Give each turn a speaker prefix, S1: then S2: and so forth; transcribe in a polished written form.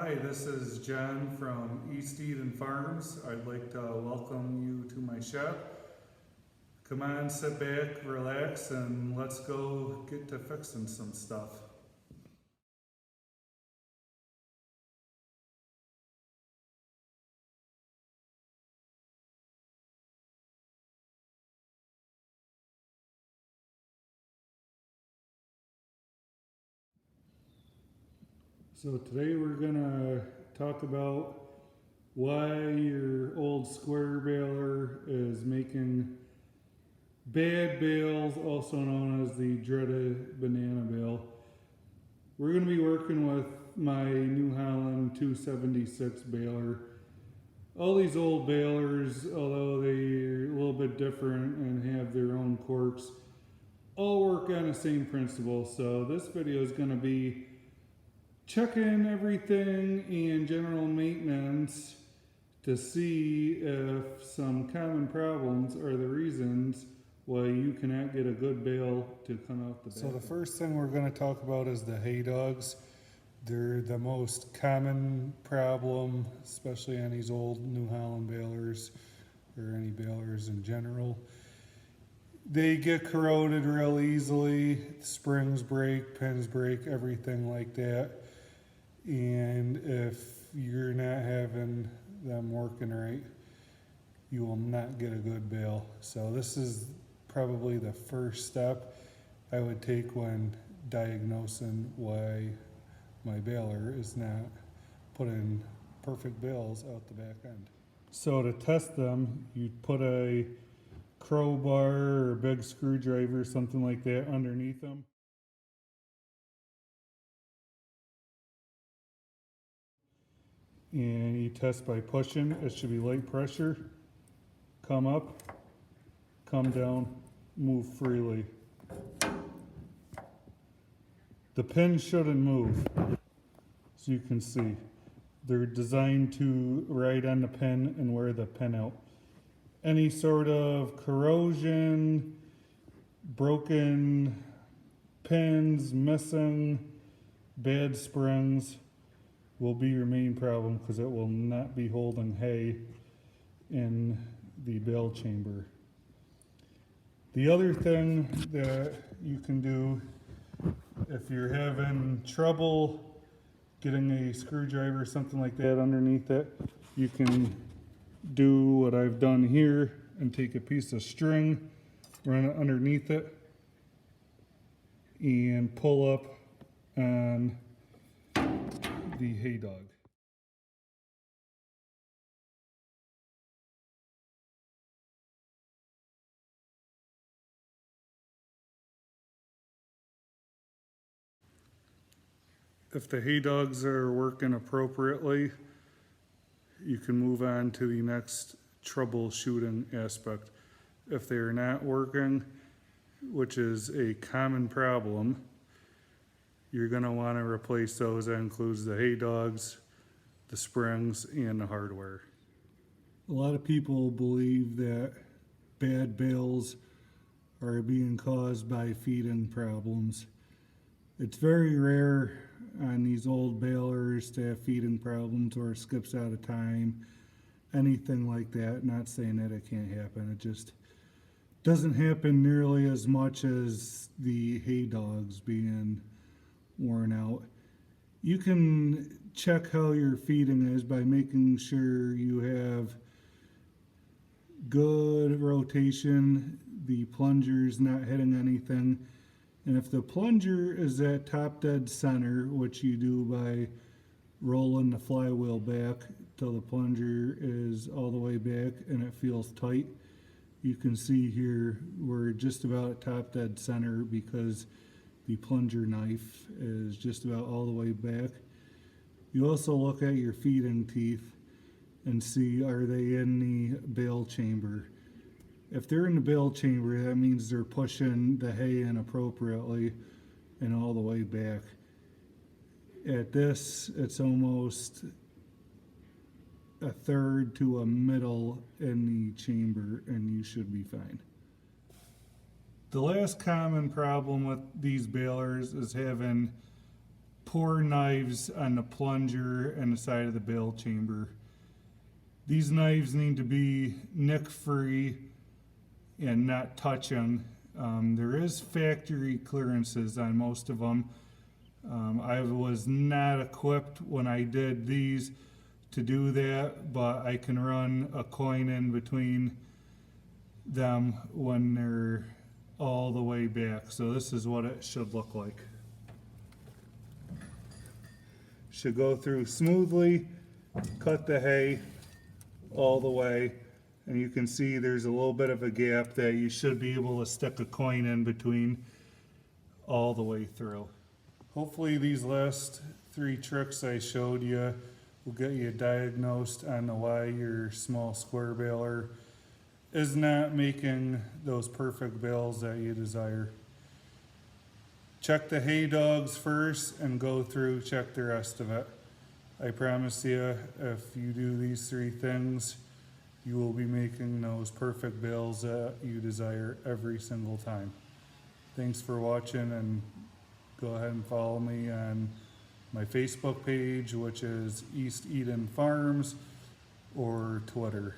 S1: Hi, this is John from East Eden Farms. I'd like to welcome you to my shop. Come on, sit back, relax, and let's go get to fixing some stuff. So today we're gonna talk about why your old square baler is making bad bales, also known as the dreaded banana bale. We're gonna be working with my New Holland 276 baler. All these old balers, although they're a little bit different and have their own quirks, all work on the same principle. So this video is going to be checking everything and general maintenance to see if some common problems are the reasons why you cannot get a good bale to come out the back. So the first thing we're going to talk about is the hay dogs. They're the most common problem, especially on these old New Holland balers or any balers in general. They get corroded real easily. Springs break, pins break, everything like that. And if you're not having them working right, you will not get a good bale. So this is probably the first step I would take when diagnosing why my baler is not putting perfect bales out the back end. So to test them, you put a crowbar or a big screwdriver, something like that, underneath them. And you test by pushing. It should be light pressure. Come up, come down, move freely. The pin shouldn't move, so you can see. They're designed to ride on the pin and wear the pin out. Any sort of corrosion, broken pins, missing, bad springs will be your main problem because it will not be holding hay in the bale chamber. The other thing that you can do if you're having trouble getting a screwdriver or something like that underneath it, you can do what I've done here and take a piece of string, run it underneath it, and pull up on the hay dog. If the hay dogs are working appropriately, you can move on to the next troubleshooting aspect. If they are not working, which is a common problem, you're going to want to replace those. That includes the hay dogs, the springs, and the hardware. A lot of people believe that bad bales are being caused by feeding problems. It's very rare on these old balers to have feeding problems or skips out of time, anything like that. Not saying that it can't happen, it just doesn't happen nearly as much as the hay dogs being worn out. You can check how your feeding is by making sure you have good rotation, the plunger's not hitting anything. And if the plunger is at top dead center, which you do by rolling the flywheel back till the plunger is all the way back and it feels tight, you can see here we're just about at top dead center because the plunger knife is just about all the way back. You also look at your feeding teeth and see, are they in the bale chamber? If they're in the bale chamber, that means they're pushing the hay in appropriately and all the way back. At this, it's almost a third to a middle in the chamber, and you should be fine. The last common problem with these balers is having pour knives on the plunger and the side of the bale chamber. These knives need to be nick free and not touching. There is factory clearances on most of them. I was not equipped when I did these to do that, but I can run a coin in between them when they're all the way back. So this is what it should look like. Should go through smoothly, cut the hay all the way, and you can see there's a little bit of a gap that you should be able to stick a coin in between all the way through. Hopefully these last 3 tricks I showed you will get you diagnosed on why your small square baler is not making those perfect bales that you desire. Check the hay dogs first and go through, check the rest of it. I promise you, if you do these 3 things, you will be making those perfect bales that you desire every single time. Thanks for watching, and go ahead and follow me on my Facebook page, which is East Eden Farms, or Twitter.